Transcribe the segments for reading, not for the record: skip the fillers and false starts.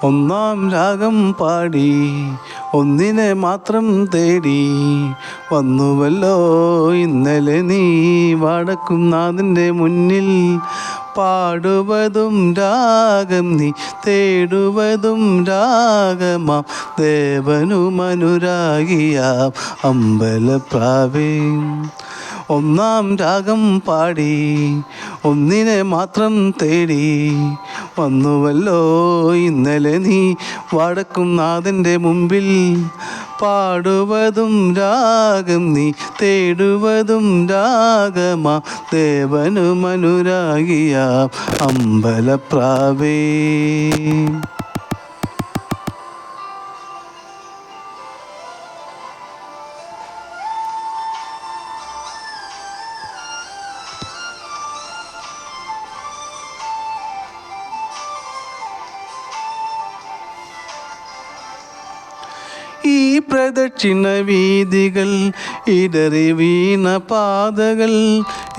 ഒന്നാം രാഗം പാടി ഒന്നിനെ മാത്രം തേടി വന്നുവല്ലോ ഇന്നലെ നീ വടക്കുംനാഥൻ്റെ മുന്നിൽ. പാടുവതും രാഗം നീ തേടുവതും രാഗമാം ദേവനുമനുരാഗിയാം അമ്പലപ്രാവേ. ഒന്നാം രാഗം പാടി ഒന്നിനെ മാത്രം തേടി വന്നുവല്ലോ ഇന്നലെ നീ വടക്കുംനാഥൻ്റെ മുമ്പിൽ. പാടുവതും രാഗം നീ തേടുവതും രാഗമാ ദേവനുമനുരാഗിയാം അമ്പലപ്രാവേ. ഈ പ്രദക്ഷിണ വീതികൾ ഇടറി വീണ പാതകൾ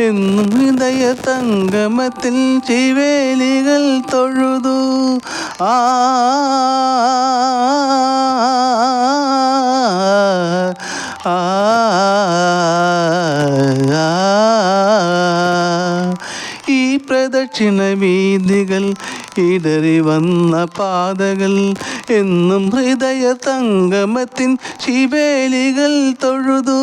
എന്നും ഹൃദയ സംഗമത്തിൽ ചിവേലികൾ തൊഴുതു. ആ ഈ പ്രദക്ഷിണ വീതികൾ ഇടറി വന്ന പാതകൾ എന്നും ഹൃദയ സംഗമത്തിൻ ശിവേലികൾ തൊഴുതു.